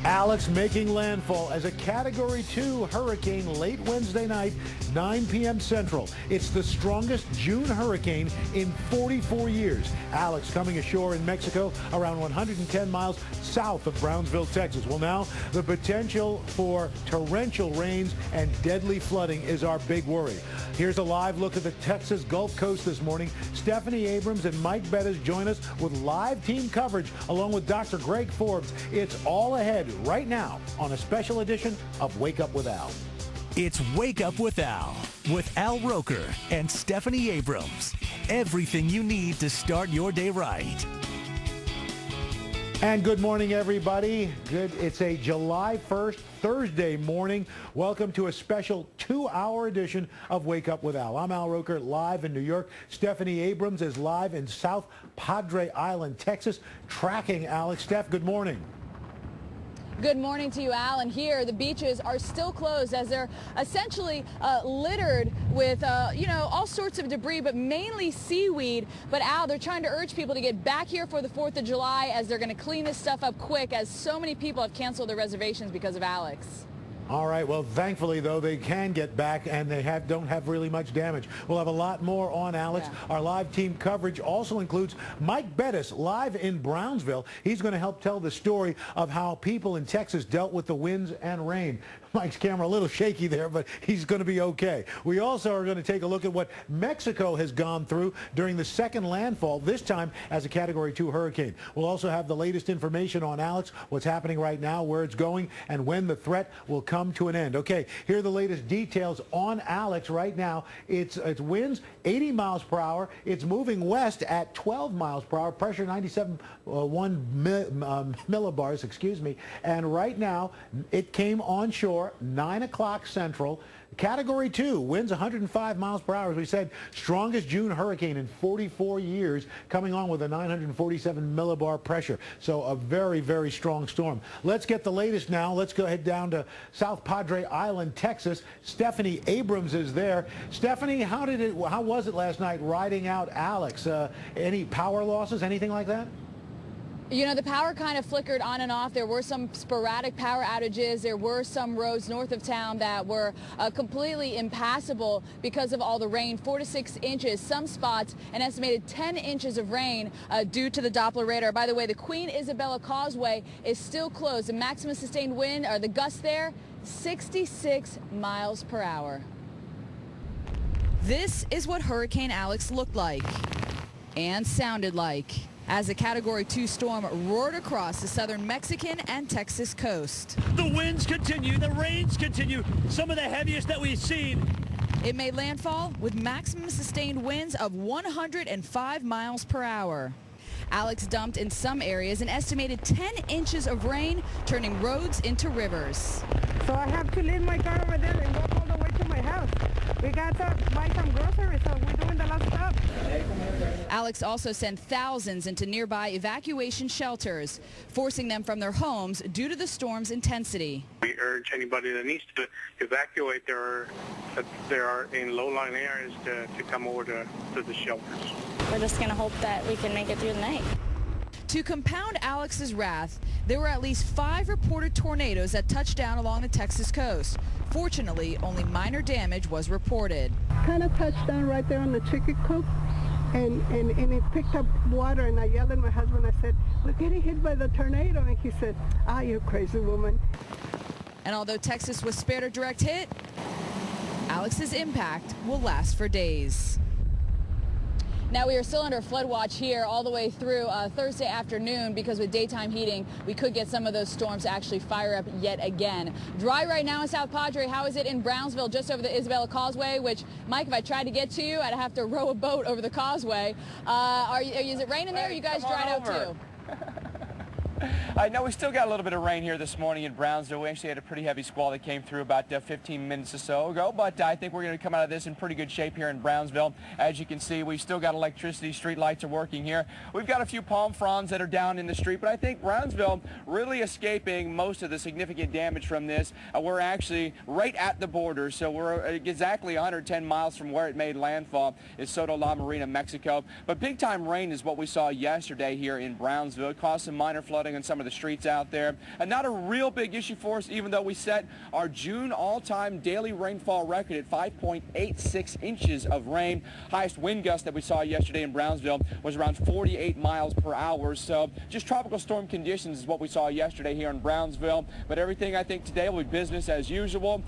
Alex making landfall as a Category 2 hurricane late Wednesday night, 9 p.m. Central. It's the strongest June hurricane in 44 years. Alex coming ashore in Mexico around 110 miles south of Brownsville, Texas. Well, now the potential for torrential rains and deadly flooding is our big worry. Here's a live look at the Texas Gulf Coast this morning. Stephanie Abrams and Mike Bettis join us with live team coverage along with Dr. Greg Forbes. It's all ahead right now on a special edition of Wake Up with Al. It's Wake Up with Al Roker and Stephanie Abrams. Everything you need to start your day right. And good morning, everybody. It's a July 1st, Thursday morning. Welcome to a special 2-hour edition of Wake Up with Al. I'm Al Roker, live in New York. Stephanie Abrams is live in South Padre Island, Texas, tracking Alex. Steph, good morning. Good morning to you, Al. And here, the beaches are still closed as they're essentially littered with, all sorts of debris, but mainly seaweed. But, Al, they're trying to urge people to get back here for the 4th of July as they're going to clean this stuff up quick, as so many people have canceled their reservations because of Alex. All right. Well, thankfully, though, they can get back, and they don't have really much damage. We'll have a lot more on Alex. Yeah. Our live team coverage also includes Mike Bettis live in Brownsville. He's going to help tell the story of how people in Texas dealt with the winds and rain. Mike's camera a little shaky there, but he's going to be okay. We also are going to take a look at what Mexico has gone through during the second landfall, this time as a Category 2 hurricane. We'll also have the latest information on Alex, what's happening right now, where it's going, and when the threat will come to an end. Okay, here are the latest details on Alex right now. It's winds 80 miles per hour. It's moving west at 12 miles per hour. Pressure 97.1 millibars, excuse me. And right now, it came onshore, 9 o'clock Central. Category 2, winds 105 miles per hour. As we said, strongest June hurricane in 44 years, coming on with a 947 millibar pressure. So a very, very strong storm. Let's get the latest now. Let's go ahead down to South Padre Island, Texas. Stephanie Abrams is there. Stephanie, how was it last night riding out Alex? Any power losses, anything like that? You know, the power kind of flickered on and off. There were some sporadic power outages. There were some roads north of town that were completely impassable because of all the rain, 4 to 6 inches. Some spots, an estimated 10 inches of rain due to the Doppler radar. By the way, the Queen Isabella Causeway is still closed. The maximum sustained wind, or the gust there, 66 miles per hour. This is what Hurricane Alex looked like and sounded like as a Category 2 storm roared across the southern Mexican and Texas coast. The winds continue, the rains continue, some of the heaviest that we've seen. It made landfall with maximum sustained winds of 105 miles per hour. Alex dumped in some areas an estimated 10 inches of rain, turning roads into rivers. So I have to leave my car over there and walk all the way to my house. We got to buy some groceries, so we're doing the last stop. Alex also sent thousands into nearby evacuation shelters, forcing them from their homes due to the storm's intensity. We urge anybody that needs to evacuate they are in low-lying areas to come over to the shelters. We're just going to hope that we can make it through the night. To compound Alex's wrath, there were at least 5 reported tornadoes that touched down along the Texas coast. Fortunately, only minor damage was reported. Kind of touched down right there on the chicken coop, and it picked up water, and I yelled at my husband. I said, "We're getting hit by the tornado," and he said, "Ah, you crazy woman." And although Texas was spared a direct hit, Alex's impact will last for days. Now, we are still under flood watch here all the way through Thursday afternoon, because with daytime heating, we could get some of those storms to actually fire up yet again. Dry right now in South Padre. How is it in Brownsville, just over the Isabella Causeway, which, Mike, if I tried to get to you, I'd have to row a boat over the causeway. Is it raining there? Or are you guys dried out too? No, we still got a little bit of rain here this morning in Brownsville. We actually had a pretty heavy squall that came through about 15 minutes or so ago, but I think we're going to come out of this in pretty good shape here in Brownsville. As you can see, we've still got electricity. Street lights are working here. We've got a few palm fronds that are down in the street, but I think Brownsville really escaping most of the significant damage from this. We're actually right at the border, so we're exactly 110 miles from where it made landfall is Soto La Marina, Mexico. But big-time rain is what we saw yesterday here in Brownsville. It caused some minor flooding flooding on some of the streets out there. And not a real big issue for us, even though we set our June all-time daily rainfall record at 5.86 inches of rain. Highest wind gust that we saw yesterday in Brownsville was around 48 miles per hour. So just tropical storm conditions is what we saw yesterday here in Brownsville. But everything, I think, today will be business as usual.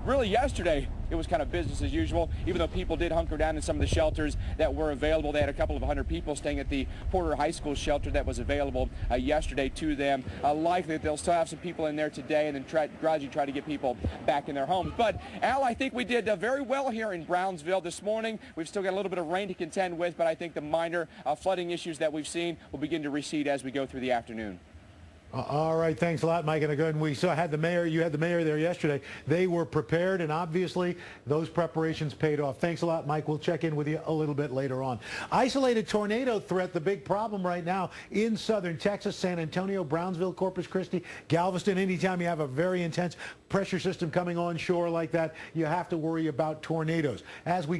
Really, yesterday, it was kind of business as usual, even though people did hunker down in some of the shelters that were available. They had a couple of hundred people staying at the Porter High School shelter that was available yesterday to them. Likely that they'll still have some people in there today and then gradually try to get people back in their homes. But, Al, I think we did very well here in Brownsville this morning. We've still got a little bit of rain to contend with, but I think the minor flooding issues that we've seen will begin to recede as we go through the afternoon. All right, thanks a lot, Mike. And again, we had the mayor. You had the mayor there yesterday. They were prepared, and obviously those preparations paid off. Thanks a lot, Mike. We'll check in with you a little bit later on. Isolated tornado threat, the big problem right now in southern Texas, San Antonio, Brownsville, Corpus Christi, Galveston. Anytime you have a very intense pressure system coming on shore like that, you have to worry about tornadoes. As we